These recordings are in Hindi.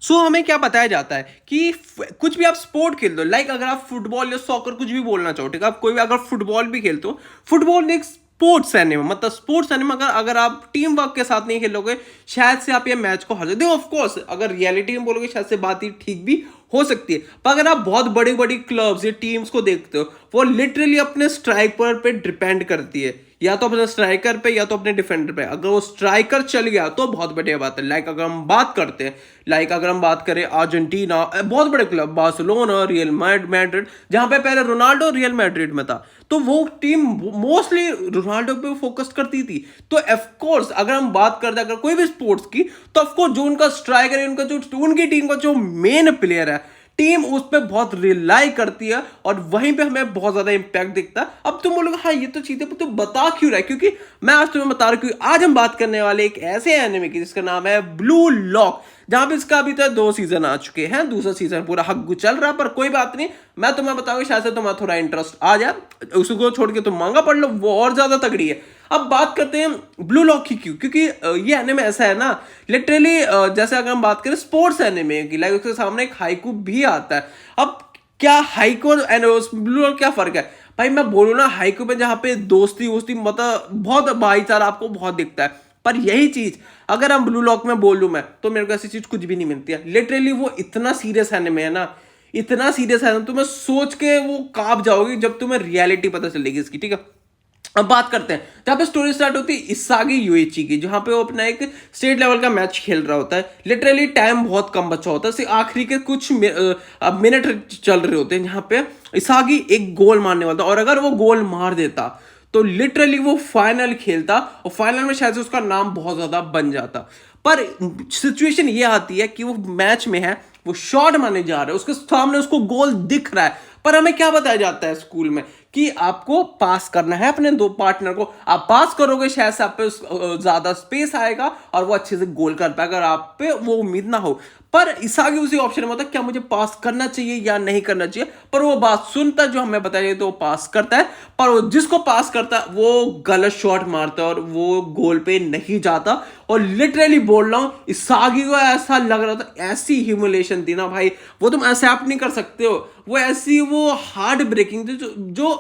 सो हमें क्या बताया जाता है कि कुछ भी आप स्पोर्ट खेल दो, लाइक अगर आप फुटबॉल या सॉकर कुछ भी बोलना चाहो, ठीक है, आप कोई भी अगर फुटबॉल भी खेलते हो, फुटबॉल एक स्पोर्ट्स एनिमे, मतलब स्पोर्ट्स एनिमे, अगर आप टीम वर्क के साथ नहीं खेलोगे शायद से आप ये मैच को हार जाओ। ऑफ कोर्स अगर रियलिटी में बोलोगे शायद से बात ही ठीक भी हो सकती है, पर अगर आप बहुत बड़ी बड़ी क्लब्स या टीम्स को देखते हो, वो लिटरली अपने स्ट्राइकर पे डिपेंड करती है, या तो अपने स्ट्राइकर पे या तो अपने डिफेंडर पे। अगर वो स्ट्राइकर चल गया तो बहुत बढ़िया बात है। लाइक अगर हम बात करते हैं, लाइक अगर हम बात करें अर्जेंटीना, बहुत बड़े क्लब बार्सिलोना, रियल मैड्रिड, जहां पे पहले रोनाल्डो रियल मैड्रिड में था, तो वो टीम मोस्टली रोनाल्डो पे फोकस करती थी। तो ऑफकोर्स अगर हम बात करते हैं अगर कोई भी स्पोर्ट्स की, तो ऑफकोर्स जो उनका स्ट्राइकर है, उनका जो उनकी टीम का जो मेन प्लेयर है, टीम उस पर बहुत रिलाई करती है और वहीं पे हमें बहुत ज्यादा इंपैक्ट दिखता है। अब तुम बोलोगे हाँ ये तो चीजें तो बता क्यों रहा है, क्योंकि मैं आज तुम्हें बता रहा हूँ कि आज हम बात करने वाले एक ऐसे एनिमे की जिसका नाम है ब्लू लॉक, जहां पे इसका अभी तक 2 सीजन आ चुके हैं, दूसरा सीजन पूरा हक चल रहा है, पर कोई बात नहीं, मैं तुम्हें बताऊंगा शायद से तुम्हारा थोड़ा इंटरेस्ट आ जाए, उसको छोड़ के तुम मांगा पढ़ लो, वो और ज्यादा तगड़ी है। अब बात करते हैं ब्लू लॉक की, क्यों, क्योंकि ये एनिमे ऐसा है ना, लिटरली जैसे अगर हम बात करें स्पोर्ट्स एनिमे की, लाइक उसके सामने एक हाइकू भी आता है। अब क्या हाइकू और ब्लू लॉक क्या फर्क है भाई? मैं बोलूँ ना, हाइकू पे जहाँ पे दोस्ती वोस्ती मतलब बहुत भाईचारा आपको बहुत दिखता है, पर यही चीज अगर हम ब्लू लॉक में बोलूँ मैं, तो मेरे को ऐसी चीज कुछ भी नहीं मिलती है। लिटरली वो इतना सीरियस एनिमे है ना, इतना सीरियस है ना, तुम्हें सोच के वो कांप जाओगे जब तुम्हें रियलिटी पता चलेगी इसकी, ठीक है। अब बात करते हैं जहां पे स्टोरी स्टार्ट होती है इसागी यूएची की, जहां पे वो अपना एक स्टेट लेवल का मैच खेल रहा होता है। लिटरली टाइम बहुत कम बचा होता है, सिर्फ आखिरी के कुछ मिनट चल रहे होते हैं, जहां पे इसागी एक गोल मारने वाला था, और अगर वो गोल मार देता तो लिटरली वो फाइनल खेलता और फाइनल में शायद से उसका नाम बहुत ज्यादा बन जाता। पर सिचुएशन ये आती है कि वो मैच में है, वो शॉट मारने जा रहा है, उसके सामने उसको गोल दिख रहा है, पर हमें क्या बताया जाता है स्कूल में कि आपको पास करना है अपने 2 पार्टनर को, आप पास करोगे शायद से आप पे ज्यादा स्पेस आएगा और वो अच्छे से गोल कर पाएगा, अगर आप पे वो उम्मीद ना हो। पर इसागी उसी ऑप्शन में होता है क्या मुझे पास करना चाहिए या नहीं करना चाहिए, पर वो बात सुनता जो हमें बताइए तो वो पास करता है, पर वो जिसको पास करता है वो गलत शॉट मारता है और वो गोल पे नहीं जाता। और लिटरली बोल रहा हूं, इसागी को ऐसा लग रहा था, ऐसी ह्यूमिलेशन थी ना भाई, वो तुम एक्सेप्ट नहीं कर सकते हो, वो ऐसी वो हार्ट ब्रेकिंग थी जो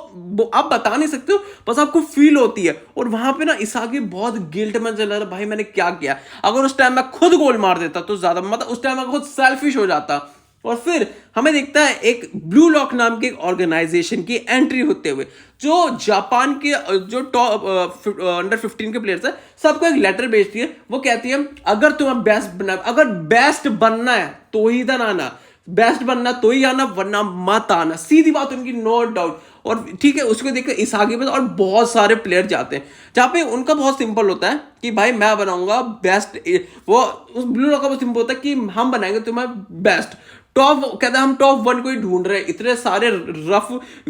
आप बता नहीं सकते हो, बस आपको फील होती है। और वहां पे ना इसागी बहुत गिल्ट में चल रहा भाई मैंने क्या किया, अगर उस टाइम मैं खुद गोल मार देता तो ज्यादा, मतलब उस टाइम मैं खुद सेल्फिश हो जाता। और फिर हमें दिखता है एक ब्लू लॉक नाम के एक ऑर्गेनाइजेशन की एंट्री होते हुए, जो जापान के जो टॉप अंडर 15 के प्लेयर्स है सबको एक लेटर भेजती है। वो कहती है अगर तुम्हें बेस्ट बनना है तो ही इधर आना, बेस्ट बनना तो ही आना वरना मत आना, सीधी बात उनकी, नो डाउट। और ठीक है, उसको देखकर इसागी में और बहुत सारे प्लेयर जाते हैं, जहां पे उनका बहुत सिंपल होता है कि भाई मैं बनाऊंगा बेस्ट, वो उस ब्लू लॉक का बहुत सिंपल होता है कि हम बनाएंगे तुम्हें बेस्ट टॉप, कहता है हम टॉप 1 को ही ढूंढ रहे हैं, इतने सारे रफ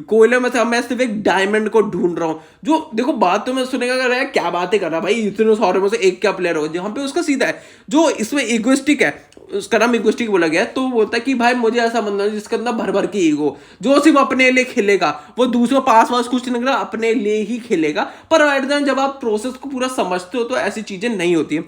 कोयले में से मैं सिर्फ एक डायमंड को ढूंढ रहा हूं। जो देखो बात तो मैं सुनेगा कर रहा है क्या बातें कर रहा है भाई, इतने सारे में से एक क्या प्लेयर होगा, जहां पे उसका सीधा है जो इसमें इगोइस्टिक है, उसका नाम इगोइस्टिक बोला गया है, तो वो बोलता है कि भाई मुझे ऐसा बंदा है जिसके अंदर भर भर की ईगो, जो सिर्फ अपने लिए खेलेगा, वो दूसरों पास वास कुछ नहीं करेगा, अपने लिए ही खेलेगा। पर एट द एंड जब आप प्रोसेस को पूरा समझते हो तो ऐसी चीजें नहीं होती है।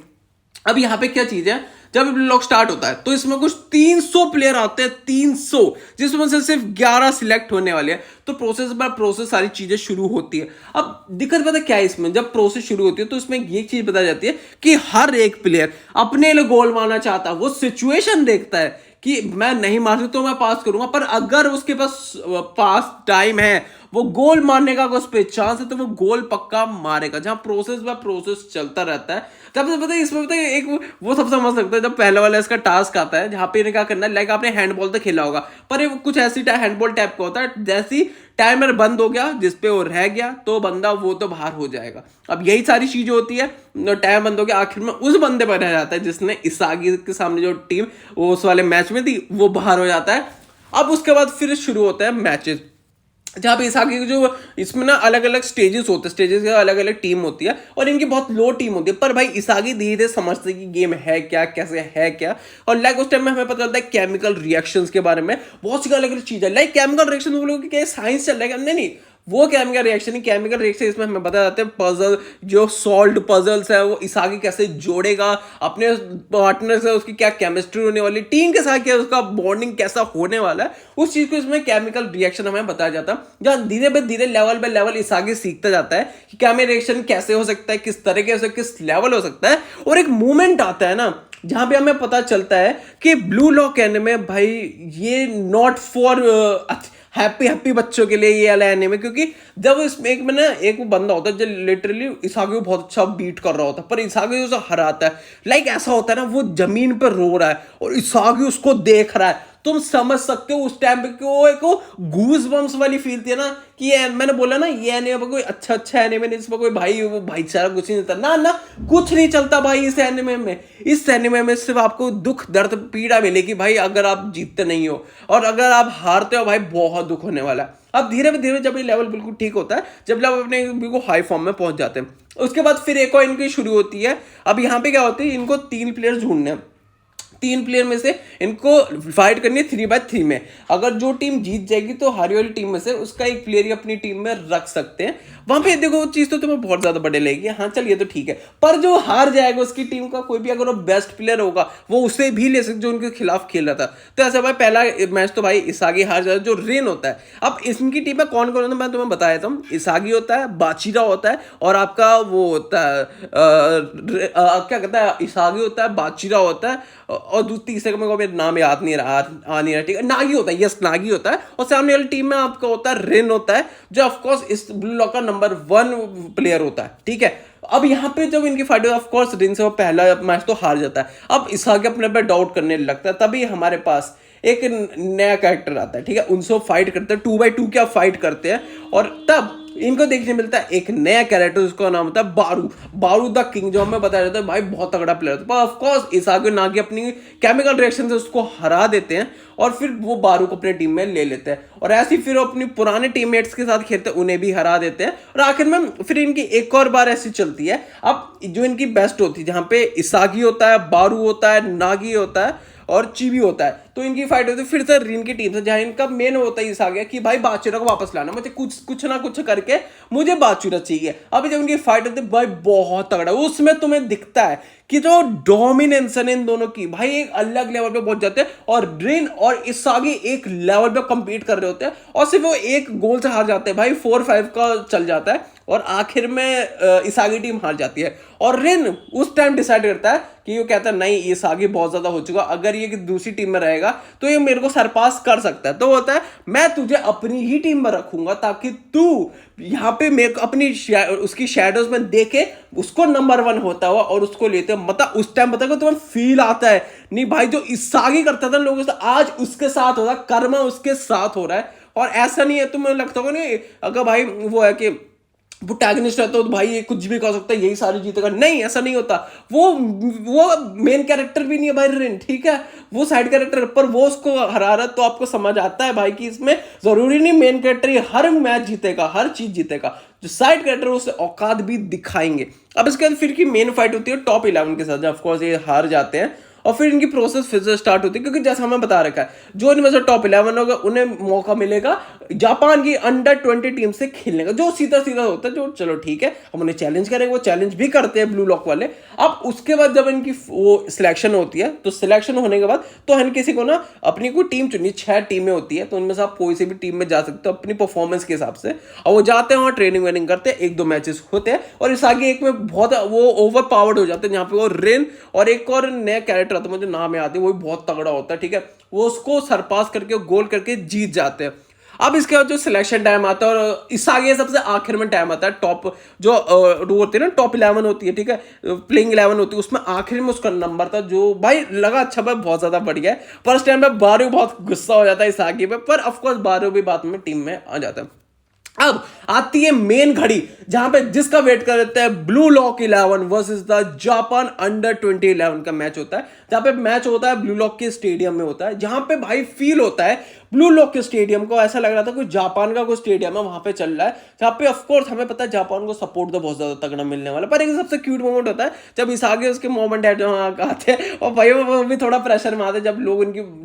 अब यहाँ पे क्या चीज है, जब ब्लॉक स्टार्ट होता है तो इसमें कुछ 300 प्लेयर आते हैं, 300, जिसमें से सिर्फ 11 सिलेक्ट होने वाले हैं। तो प्रोसेस बाय प्रोसेस सारी चीजें शुरू होती है। अब दिक्कत पता क्या है इसमें, जब प्रोसेस शुरू होती है तो इसमें एक चीज बताई जाती है कि हर एक प्लेयर अपने लिए गोल मारना चाहता है, वो सिचुएशन देखता है कि मैं नहीं मार सकता तो मैं पास करूंगा, पर अगर उसके पास टाइम है, वो गोल मारने का उस पे चांस है, तो वो गोल पक्का मारेगा। जहां प्रोसेस बाय प्रोसेस चलता रहता है। तब से पता है इसमें पता है एक वो सबसे मस्त लगता है जब पहले वाला इसका टास्क आता है, जहां पे इन्हें क्या करना है, लाइक आपने हैंडबॉल तो खेला होगा, पर ये कुछ ऐसी हैंडबॉल टाइप का होता है, जैसी टाइमर बंद हो गया जिसपे वो रह गया तो बंदा वो तो बाहर हो जाएगा। अब यही सारी चीजें होती है, टाइम बंद हो गया, आखिर में उस बंदे पर रह जाता है जिसने इसागी के सामने जो टीम वो उस वाले मैच में थी, वो बाहर हो जाता है। अब उसके बाद फिर शुरू होता है मैचेस, जहाँ पे इसागी जो इसमें ना अलग अलग स्टेजेस होते हैं, स्टेजेस की अलग अलग टीम होती है और इनकी बहुत लो टीम होती है। पर भाई इसागी धीरे धीरे समझते कि गेम है क्या, कैसे है क्या, और लाइक उस टाइम में हमें पता चलता है केमिकल रिएक्शंस के बारे में, बहुत सी अलग अलग चीज है। लाइक केमिकल रिएक्शन बोलोगे कि साइंस चल रहा है, नहीं, वो केमिकल रिएक्शन ही केमिकल रिएक्शन, इसमें हमें बता जाते हैं पजल, जो सॉल्व पजल्स है वो इसागी कैसे जोड़ेगा अपने पार्टनर से, उसकी क्या केमिस्ट्री होने वाली, टीम के साथ क्या उसका बॉन्डिंग कैसा होने वाला है, उस चीज को इसमें केमिकल रिएक्शन हमें बताया जाता है। जहां धीरे धीरे लेवल बाय लेवल इसागी सीखता जाता है कि केमिकल रिएक्शन कैसे हो सकता है, किस तरीके से, किस लेवल हो सकता है। और एक मूवमेंट आता है ना जहां पे हमें पता चलता है कि ब्लू लॉक कहने में भाई ये नॉट फॉर हैप्पी बच्चों के लिए ये वाला एनिमे, क्योंकि जब इसमें एक में ना एक वो बंदा होता है जो लिटरली इसागी को बहुत अच्छा बीट कर रहा होता है, पर इसागी उसे हराता है। लाइक ऐसा होता है ना वो जमीन पर रो रहा है और इसागी उसको देख रहा है, तुम समझ सकते हो उस टाइम पे कि वो एक गूज बम्स वाली फील थी ना कि ये मैंने बोला ना ये एनिमे कोई अच्छा एनिमे नहीं, इसमें कोई भाई वो भाईचारा कुछ नहीं चलता ना कुछ नहीं चलता भाई इस एनिमे में। इस एनिमे में सिर्फ आपको दुख दर्द पीड़ा मिलेगी भाई अगर आप जीतते नहीं हो, और अगर आप हारते हो भाई बहुत दुख होने वाला है। अब धीरे धीरे जब ये लेवल बिल्कुल ठीक होता है, जब लोग अपने बिल्कुल हाई फॉर्म में पहुंच जाते हैं, उसके बाद फिर एक और इनकी शुरू होती है। अब यहाँ पे क्या होती है, इनको 3 प्लेयर ढूंढने हैं, 3 प्लेयर में से इनको फाइट करनी है 3x3 में। अगर जो टीम जीत जाएगी तो हारी वाली टीम में से उसका एक प्लेयर ही अपनी टीम में रख सकते हैं। वहां पे देखो वो चीज तो तुम्हें बहुत ज्यादा बड़े लगेगी, हाँ चलिए तो ठीक है, पर जो हार जाएगा उसकी टीम का कोई भी अगर वो बेस्ट प्लेयर होगा वो उसे भी ले सकते जो उनके खिलाफ खेल रहा था। तो ऐसे भाई पहला मैच तो भाई इसागी हार जाता है, जो रेन होता है। अब इनकी टीम में कौन कौन होता है मैं तुम्हें बता देता हूँ। इसागी होता है, बाचिरा होता है, और आपका वो होता है क्या कहता है, इसागी होता है, बाचिरा होता है, और तीसरे का मेरे नाम याद नहीं रहा, आ नहीं रहा, ठीक है, नागी होता है, यस नागी होता है। और सामने वाली टीम में आपका होता है रेन होता है, जो ऑफकोर्स इस ब्लू लॉक का नंबर 1 प्लेयर होता है, ठीक है। अब यहाँ पे जब इनकी फाइट ऑफ कोर्स रिन से वो पहला मैच तो हार जाता है। अब इसागी अपने पे डाउट करने लगता है, तभी हमारे पास एक नया कैरेक्टर आता है, ठीक है, उनसे फाइट करते हैं, 2x2 क्या फाइट करते हैं। और तब इनको देखने मिलता है एक नया कैरेक्टर, उसका नाम होता है बारू द किंग, जो हमें बताया जाता है भाई बहुत तगड़ा प्लेयर होता है। ऑफ कोर्स इसागी नागी अपनी केमिकल रिएक्शन से उसको हरा देते हैं, और फिर वो बारू को अपने टीम में ले लेते हैं, और ऐसे ही फिर अपनी पुराने टीममेट्स के साथ खेलते हैं, उन्हें भी हरा देते हैं। और आखिर में फिर इनकी एक और बार ऐसी चलती है, अब जो इनकी बेस्ट होती है, जहां पे इसागी होता है, बारू होता है, नागी होता है और चीबी होता है, तो इनकी फाइट होती है फिर से रिन की टीम से, जहां इनका मेन होता है इसागी कि भाई बाचुरा को वापस लाना, मुझे कुछ ना कुछ करके मुझे बाचुरा चाहिए। अब जब उनकी फाइट होती है भाई बहुत तगड़ा, उसमें तुम्हें दिखता है कि जो डोमिनेंस है इन दोनों की भाई एक अलग लेवल पे पहुंच जाते हैं, और रिन और इसागी एक लेवल पे कंपीट कर रहे होते हैं, और सिर्फ वो एक गोल से हार जाते हैं भाई, 4-5 का चल जाता है, और आखिर में इसागी टीम हार जाती है। और रिन उस टाइम डिसाइड करता है कि ये कहता है नहीं इसागी बहुत ज्यादा हो चुका, अगर ये दूसरी टीम में रहेगा तो ये मेरे को सरपास कर सकता है, तो होता है मैं तुझे अपनी ही टीम में रखूंगा ताकि तू यहाँ पे मेरे को अपनी उसकी शैडोज में देखे उसको नंबर 1 होता हुआ और उसको लेते, मतलब उस टाइम बताओ तुम्हें फील आता है नहीं भाई जो इसागी करता था लोगों से आज उसके साथ हो रहा है, कर्मा उसके साथ हो रहा है। और ऐसा नहीं है तुम्हें लगता होगा नहीं अगर भाई वो है कि प्रोटैगनिस्ट रहता है तो भाई ये कुछ भी कर सकता है यही सारी जीतेगा, नहीं ऐसा नहीं होता। वो मेन कैरेक्टर भी नहीं है भाई रिन, ठीक है, वो साइड कैरेक्टर, पर वो उसको हरा रहा है, तो आपको समझ आता है भाई कि इसमें जरूरी नहीं मेन कैरेक्टर ये हर मैच जीतेगा, हर चीज जीतेगा, जो साइड कैरेक्टर उसे औकात भी दिखाएंगे। अब इसके बाद फिर की मेन फाइट होती है टॉप 11 के साथ, ऑफकोर्स ये हार जाते हैं, और फिर इनकी प्रोसेस फिर से स्टार्ट होती है, क्योंकि जैसा हमें बता रखा है जो इनमें से टॉप 11 होगा उन्हें मौका मिलेगा जापान की अंडर 20 टीम से खेलने का, जो सीधा सीधा होता है, जो चलो ठीक है हम उन्हें चैलेंज करेंगे, वो चैलेंज भी करते हैं ब्लू लॉक वाले। अब उसके बाद जब इनकी वो सिलेक्शन होती है, तो सिलेक्शन होने के बाद तो हर किसी को ना अपनी कोई टीम चुनी, 6 टीमें होती है, तो उनमें से आप कोई से भी टीम में जा सकते हो अपनी परफॉर्मेंस के हिसाब से, और वो जाते हैं वहाँ ट्रेनिंग वेनिंग करते हैं, 1-2 मैचेस होते हैं, और इस आगे एक में बहुत वो ओवर पावर्ड हो जाते हैं, जहाँ पे वो रेन और एक और नया कैरेक्टर आता है मुझे नाम याद है, वो भी बहुत तगड़ा होता है, ठीक है, वो उसको सरपास करके गोल करके जीत जाते हैं। अब इसके बाद जो सिलेक्शन टाइम आता है, और इस आगे सबसे आखिर में टाइम आता है टॉप जो होती है ना टॉप 11 होती है, ठीक है, प्लेइंग 11 होती है, उसमें आखिर में उसका नंबर था जो भाई लगा अच्छा भाई बहुत ज्यादा बढ़िया है। फर्स्ट टाइम में बारू बहुत गुस्सा हो जाता है इस आगे पे, पर ऑफकोर्स बारू भी बाद में टीम में आ जाता है। अब आती है मेन घड़ी जहां पे जिसका वेट कर रहे हैं blue lock 11 versus the Japan under 20 11 का मैच होता है, जहां पे मैच होता है ब्लू लॉक के स्टेडियम में होता है, जहां पे भाई फील होता है ब्लू लॉक के स्टेडियम को ऐसा लग रहा था कोई जापान का कोई स्टेडियम है वहां पे चल रहा है, जहां पे ऑफ कोर्स हमें पता है जापान को सपोर्ट तो बहुत ज्यादा तगड़ा मिलने वाला, पर एक सबसे क्यूट मोमेंट होता है जब इस आगे उसके मॉम एंड डैड आते हैं, और भाई वो भी थोड़ा प्रेशर में आते हैं जब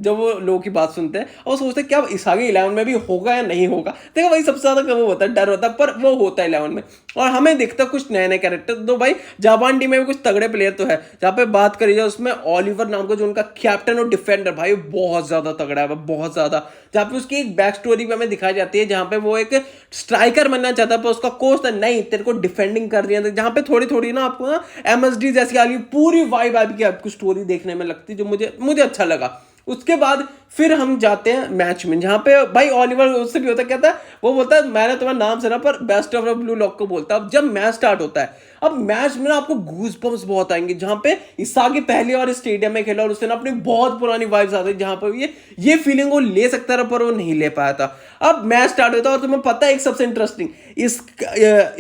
वो लोगों की बात सुनते हैं और सोचते हैं क्या इस आगे 11 में भी होगा या नहीं होगा। देखो भाई सबसे ज्यादा वो होता है डर होता, पर वो होता है 11 में। और हमें दिखता कुछ नए नए कैरेक्टर। तो भाई जापान टीम में भी कुछ तगड़े प्लेयर तो है। जहाँ पे बात करी जाए उसमें ओलिवर नाम का जो उनका कैप्टन और डिफेंडर, भाई बहुत ज्यादा तगड़ा है, बहुत ज्यादा। जहाँ पे उसकी एक बैक स्टोरी भी हमें दिखाई जाती है, जहाँ पे वो एक स्ट्राइकर बनना चाहता है, पर उसका कोच था नहीं तेरे को डिफेंडिंग कर दिया। जहाँ पे थोड़ी थोड़ी ना आपको ना MSD जैसी वाली पूरी वाइब आपकी आपको स्टोरी देखने में लगती, जो मुझे अच्छा लगा। उसके बाद फिर हम जाते हैं मैच में, जहां पे भाई ओलिवर उससे भी होता है, कहता है वो बोलता है मैंने तुम्हारा नाम सुना पर बेस्ट ऑफ ब्लू लॉक को बोलता है। अब जब मैच स्टार्ट होता है, अब मैच में ना आपको गूज बम्स बहुत आएंगे, जहां पे इसागी पहली बार स्टेडियम में खेला और उससे ना अपनी बहुत पुरानी वाइब्स आती है, जहां पर ये फीलिंग वो ले सकता था पर वो नहीं ले पाया था। अब मैच स्टार्ट होता है और तुम्हें पता है एक सबसे इंटरेस्टिंग, इस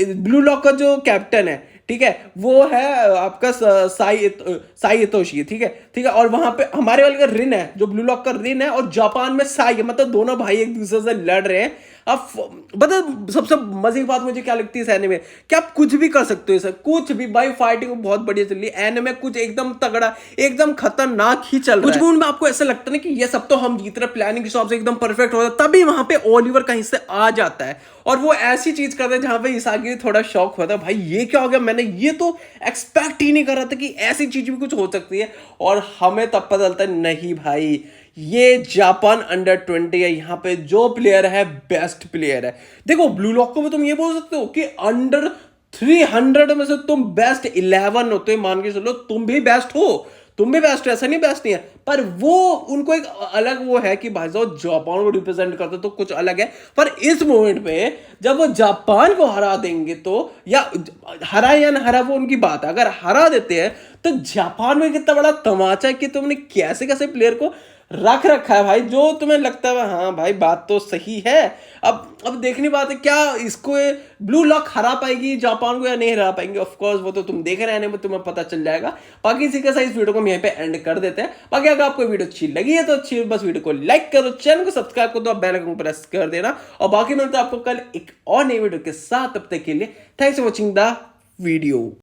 ब्लू लॉक का जो कैप्टन है, ठीक है, वो है आपका साई इतोशी, ठीक है। और वहां पे हमारे वाले का रिन है, जो ब्लू लॉक का रिन है, और जापान में साई है, मतलब दोनों भाई एक दूसरे से लड़ रहे हैं। अब पता सबसे मजे की बात मुझे क्या लगती है इस एनिमे में, कि आप कुछ भी कर सकते हो सर, कुछ भी भाई। फाइटिंग बहुत बढ़िया चल रही है, एनिमे कुछ एकदम तगड़ा, एकदम खतरनाक ही चल रहा है। कुछ मूड में आपको ऐसा लगता है ना कि ये सब तो हम जीत रहे, प्लानिंग के हिसाब से एकदम परफेक्ट होता है, तभी वहां पे ओलिवर कहीं से आ जाता है और वो ऐसी चीज करता है जहां पे इसागी थोड़ा शॉक होता है, भाई ये क्या हो गया, मैंने ये तो एक्सपेक्ट ही नहीं कर रहा था कि ऐसी चीज भी कुछ हो सकती है। और हमें तब पता चलता है नहीं भाई, ये जापान अंडर 20 है, यहाँ पे जो प्लेयर है बेस्ट प्लेयर है। देखो ब्लू लॉक को भी तुम ये बोल सकते हो कि अंडर 300 में से तुम बेस्ट 11 हो, तो मान के चलो तुम भी बेस्ट हो, तुम भी बेस्ट हो, ऐसा नहीं बेस्ट नहीं है, पर वो उनको एक अलग वो है कि भाई साहब जापान को रिप्रेजेंट करते तो कुछ अलग है। पर इस मोमेंट पे जब वो जापान को हरा देंगे तो, या हरा या ना हरा वो उनकी बात है, अगर हरा देते हैं तो जापान में कितना बड़ा तमाचा है कि तुमने कैसे कैसे प्लेयर को रख रखा है भाई, जो तुम्हें लगता है हाँ भाई बात तो सही है। अब देखने बात है क्या इसको ब्लू लॉक हरा पाएगी जापान को या नहीं हरा पाएंगे, ऑफ कोर्स वो तो तुम देख रहे हैं, तुम्हें पता चल जाएगा। बाकी इसी के साथ इस वीडियो को हम यहीं पे एंड कर देते हैं। बाकी अगर आपको वीडियो अच्छी लगी है तो अच्छी बस वीडियो को लाइक करो, चैनल को सब्सक्राइब कर दो, आप बेल आइकन प्रेस कर देना। और बाकी मिलता है आपको कल एक और नई वीडियो के साथ, तब तक के लिए thanks for watching the video.